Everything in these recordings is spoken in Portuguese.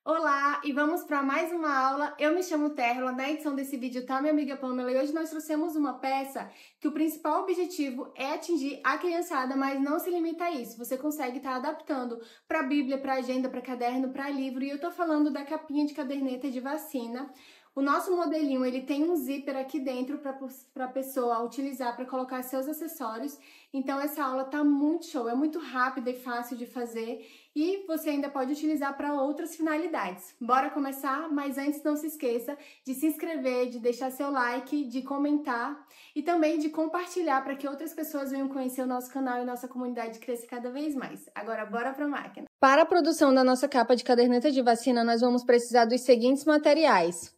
Olá, e vamos para mais uma aula. Eu me chamo Terla, na edição desse vídeo tá minha amiga Pamela e hoje nós trouxemos uma peça que o principal objetivo é atingir a criançada, mas não se limita a isso. Você consegue estar adaptando para Bíblia, para agenda, para caderno, para livro, e eu tô falando da capinha de caderneta de vacina. O nosso modelinho, ele tem um zíper aqui dentro para a pessoa utilizar para colocar seus acessórios. Então essa aula tá muito show, é muito rápida e fácil de fazer. E você ainda pode utilizar para outras finalidades. Bora começar? Mas antes não se esqueça de se inscrever, de deixar seu like, de comentar e também de compartilhar para que outras pessoas venham conhecer o nosso canal e nossa comunidade cresça cada vez mais. Agora bora para a máquina. Para a produção da nossa capa de caderneta de vacina, nós vamos precisar dos seguintes materiais.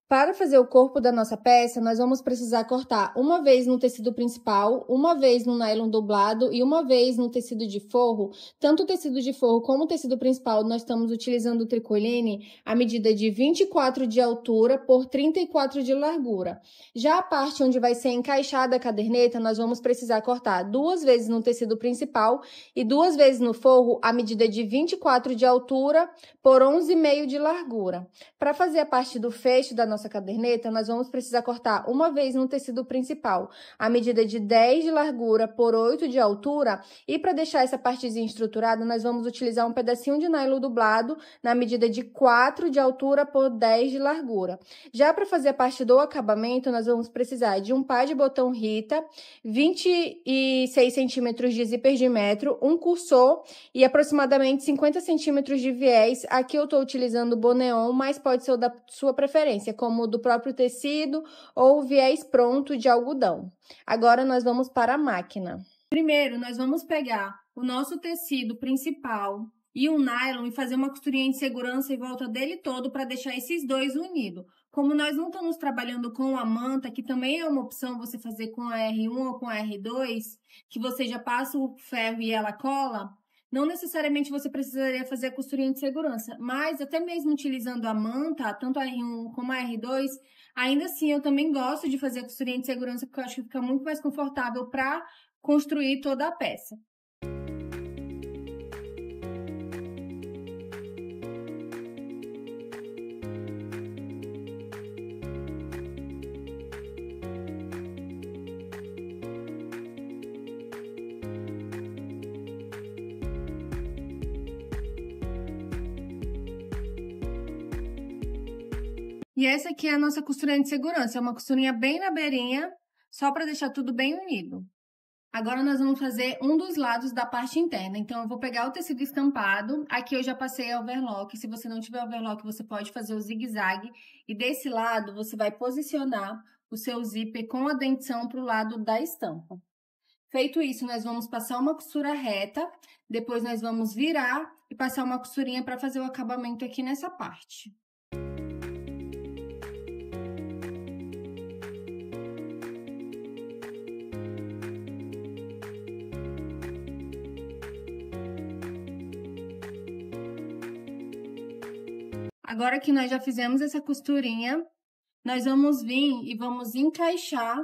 Para fazer o corpo da nossa peça, nós vamos precisar cortar uma vez no tecido principal, uma vez no nylon dobrado e uma vez no tecido de forro. Tanto o tecido de forro como o tecido principal, nós estamos utilizando o tricoline a medida de 24 de altura por 34 de largura. Já a parte onde vai ser encaixada a caderneta, nós vamos precisar cortar duas vezes no tecido principal e duas vezes no forro a medida de 24 de altura por 11,5 de largura. Para fazer a parte do fecho da nossa caderneta, nós vamos precisar cortar uma vez no tecido principal, a medida de 10 de largura por 8 de altura, e para deixar essa partezinha estruturada, nós vamos utilizar um pedacinho de nylon dublado na medida de 4 de altura por 10 de largura. Já para fazer a parte do acabamento, nós vamos precisar de um par de botão Rita, 26 centímetros de zíper de metro, um cursor e aproximadamente 50 centímetros de viés. Aqui eu estou utilizando o boneon, mas pode ser o da sua preferência, como o do próprio tecido ou o viés pronto de algodão. Agora nós vamos para a máquina. Primeiro, nós vamos pegar o nosso tecido principal e o nylon e fazer uma costurinha de segurança em volta dele todo para deixar esses dois unidos. Como nós não estamos trabalhando com a manta, que também é uma opção você fazer com a R1 ou com a R2, que você já passa o ferro e ela cola, não necessariamente você precisaria fazer a costurinha de segurança, mas até mesmo utilizando a manta, tanto a R1 como a R2, ainda assim eu também gosto de fazer a costurinha de segurança porque eu acho que fica muito mais confortável para construir toda a peça. E essa aqui é a nossa costurinha de segurança, é uma costurinha bem na beirinha, só para deixar tudo bem unido. Agora nós vamos fazer um dos lados da parte interna. Então, eu vou pegar o tecido estampado. Aqui eu já passei a overlock. Se você não tiver overlock, você pode fazer o zigue-zague. E desse lado, você vai posicionar o seu zíper com a dentição para o lado da estampa. Feito isso, nós vamos passar uma costura reta. Depois, nós vamos virar e passar uma costurinha para fazer o acabamento aqui nessa parte. Agora que nós já fizemos essa costurinha, nós vamos vir e vamos encaixar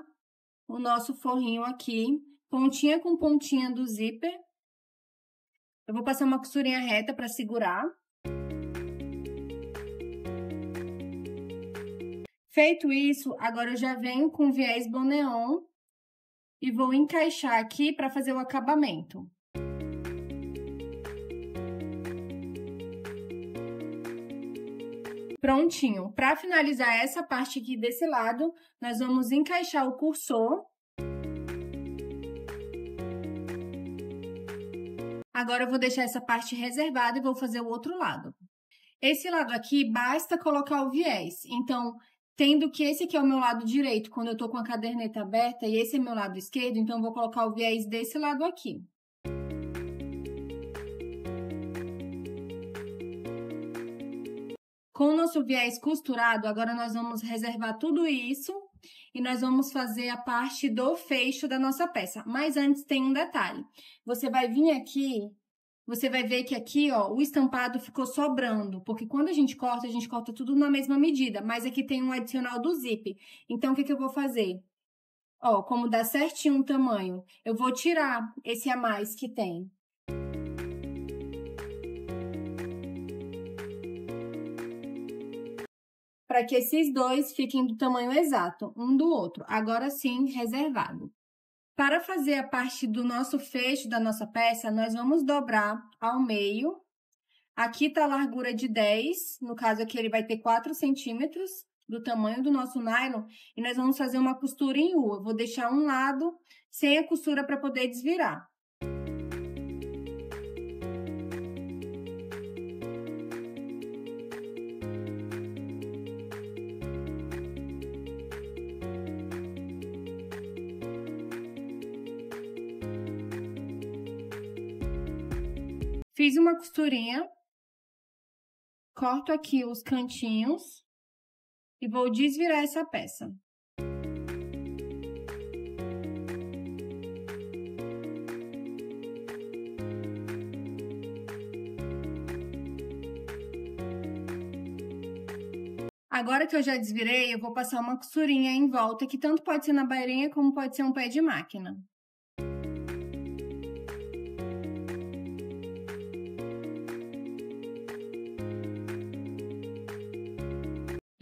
o nosso forrinho aqui, pontinha com pontinha do zíper. Eu vou passar uma costurinha reta para segurar. Feito isso, agora eu já venho com viés boneon e vou encaixar aqui para fazer o acabamento. Prontinho. Para finalizar essa parte aqui desse lado, nós vamos encaixar o cursor. Agora eu vou deixar essa parte reservada e vou fazer o outro lado. Esse lado aqui, basta colocar o viés. Então, tendo que esse aqui é o meu lado direito, quando eu tô com a caderneta aberta, e esse é meu lado esquerdo, então eu vou colocar o viés desse lado aqui. Com o nosso viés costurado, agora nós vamos reservar tudo isso e nós vamos fazer a parte do fecho da nossa peça. Mas antes tem um detalhe. Você vai vir aqui, você vai ver que aqui, ó, o estampado ficou sobrando, porque quando a gente corta tudo na mesma medida, mas aqui tem um adicional do zíper. Então, o que que eu vou fazer? Ó, como dá certinho o tamanho, eu vou tirar esse a mais que tem. para que esses dois fiquem do tamanho exato um do outro, agora sim reservado. Para fazer a parte do nosso fecho da nossa peça, nós vamos dobrar ao meio. Aqui tá a largura de 10, no caso aqui ele vai ter 4 centímetros do tamanho do nosso nylon, e nós vamos fazer uma costura em U. Eu vou deixar um lado sem a costura para poder desvirar. Fiz uma costurinha, corto aqui os cantinhos e vou desvirar essa peça. Agora que eu já desvirei, eu vou passar uma costurinha em volta, que tanto pode ser na beirinha como pode ser um pé de máquina.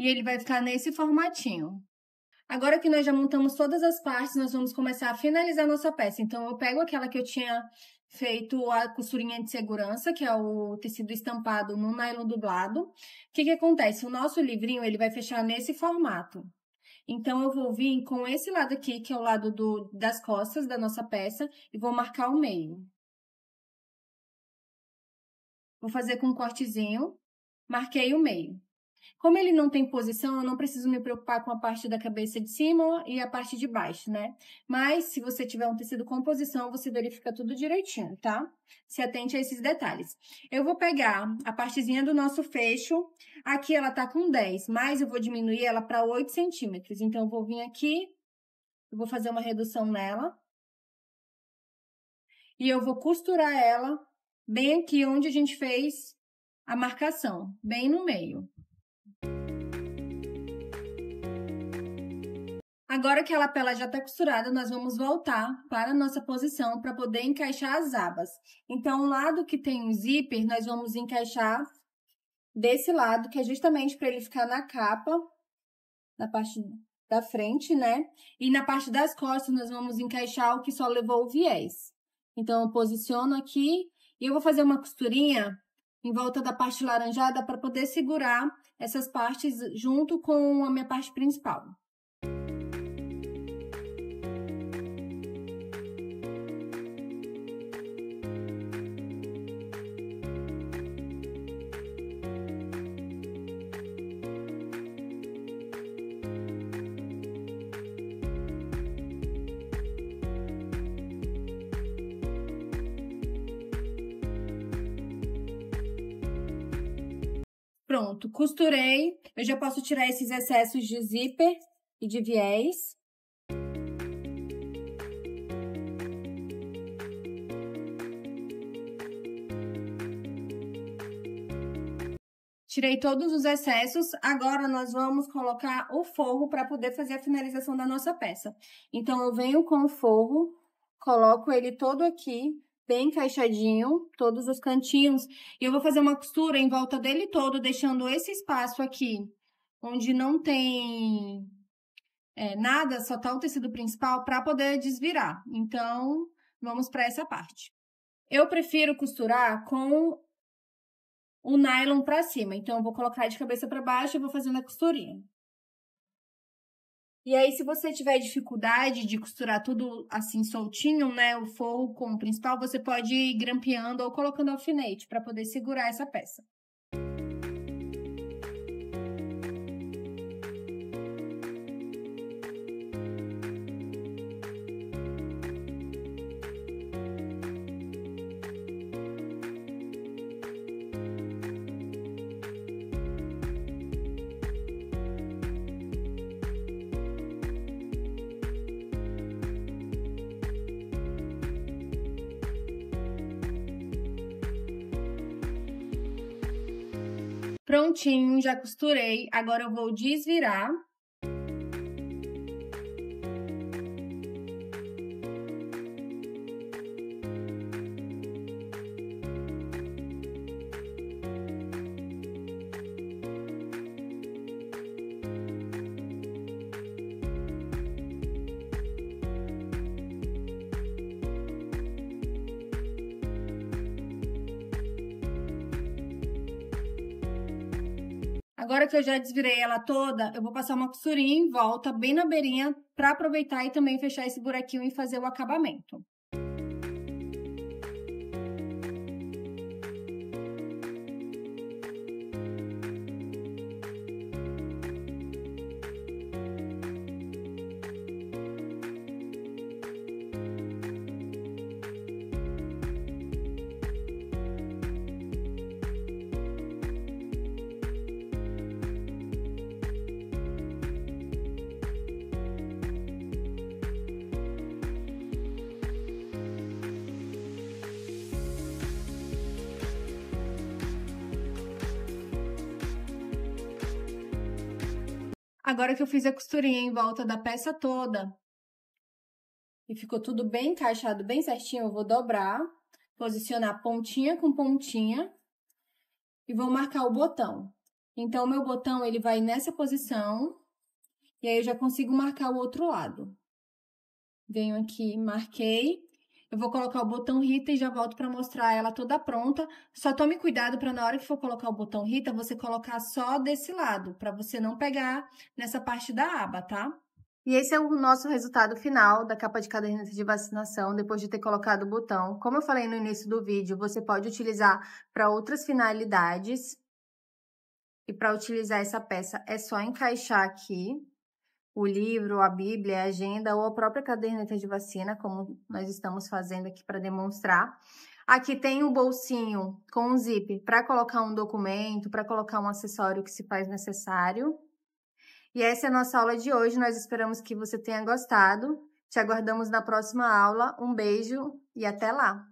E ele vai ficar nesse formatinho. Agora que nós já montamos todas as partes, nós vamos começar a finalizar a nossa peça. Então, eu pego aquela que eu tinha feito a costurinha de segurança, que é o tecido estampado no nylon dublado. O que que acontece? O nosso livrinho, ele vai fechar nesse formato. Então, eu vou vir com esse lado aqui, que é o lado das costas da nossa peça, e vou marcar o meio. Vou fazer com um cortezinho, marquei o meio. Como ele não tem posição, eu não preciso me preocupar com a parte da cabeça de cima e a parte de baixo, né? Mas, se você tiver um tecido com posição, você verifica tudo direitinho, tá? Se atente a esses detalhes. Eu vou pegar a partezinha do nosso fecho. Aqui ela tá com 10, mas eu vou diminuir ela para 8 centímetros. Então, eu vou vir aqui, eu vou fazer uma redução nela. E eu vou costurar ela bem aqui onde a gente fez a marcação, bem no meio. Agora que a lapela já está costurada, nós vamos voltar para a nossa posição para poder encaixar as abas. Então, o lado que tem o zíper, nós vamos encaixar desse lado, que é justamente para ele ficar na capa, na parte da frente, né? E na parte das costas, nós vamos encaixar o que só levou o viés. Então, eu posiciono aqui e eu vou fazer uma costurinha em volta da parte laranjada para poder segurar essas partes junto com a minha parte principal. Pronto, costurei. Eu já posso tirar esses excessos de zíper e de viés. Tirei todos os excessos. Agora, nós vamos colocar o forro para poder fazer a finalização da nossa peça. Então, eu venho com o forro, coloco ele todo aqui, bem encaixadinho, todos os cantinhos. E eu vou fazer uma costura em volta dele todo, deixando esse espaço aqui, onde não tem nada, só tá o tecido principal, para poder desvirar. Então, vamos para essa parte. Eu prefiro costurar com o nylon para cima. Então, eu vou colocar de cabeça para baixo e vou fazendo a costurinha. E aí, se você tiver dificuldade de costurar tudo assim soltinho, né, o forro com o principal, você pode ir grampeando ou colocando alfinete para poder segurar essa peça. Prontinho, já costurei. Agora eu vou desvirar. Agora que eu já desvirei ela toda, eu vou passar uma costurinha em volta, bem na beirinha, para aproveitar e também fechar esse buraquinho e fazer o acabamento. Agora que eu fiz a costurinha em volta da peça toda e ficou tudo bem encaixado, bem certinho, eu vou dobrar, posicionar pontinha com pontinha e vou marcar o botão. Então, o meu botão, ele vai nessa posição e aí eu já consigo marcar o outro lado. Venho aqui, marquei. Eu vou colocar o botão Rita e já volto para mostrar ela toda pronta. Só tome cuidado para na hora que for colocar o botão Rita, você colocar só desse lado, para você não pegar nessa parte da aba, tá? E esse é o nosso resultado final da capa de caderneta de vacinação, depois de ter colocado o botão. Como eu falei no início do vídeo, você pode utilizar para outras finalidades. E para utilizar essa peça, é só encaixar aqui o livro, a Bíblia, a agenda ou a própria caderneta de vacina, como nós estamos fazendo aqui para demonstrar. Aqui tem um bolsinho com um zip para colocar um documento, para colocar um acessório que se faz necessário. E essa é a nossa aula de hoje, nós esperamos que você tenha gostado. Te aguardamos na próxima aula. Um beijo e até lá!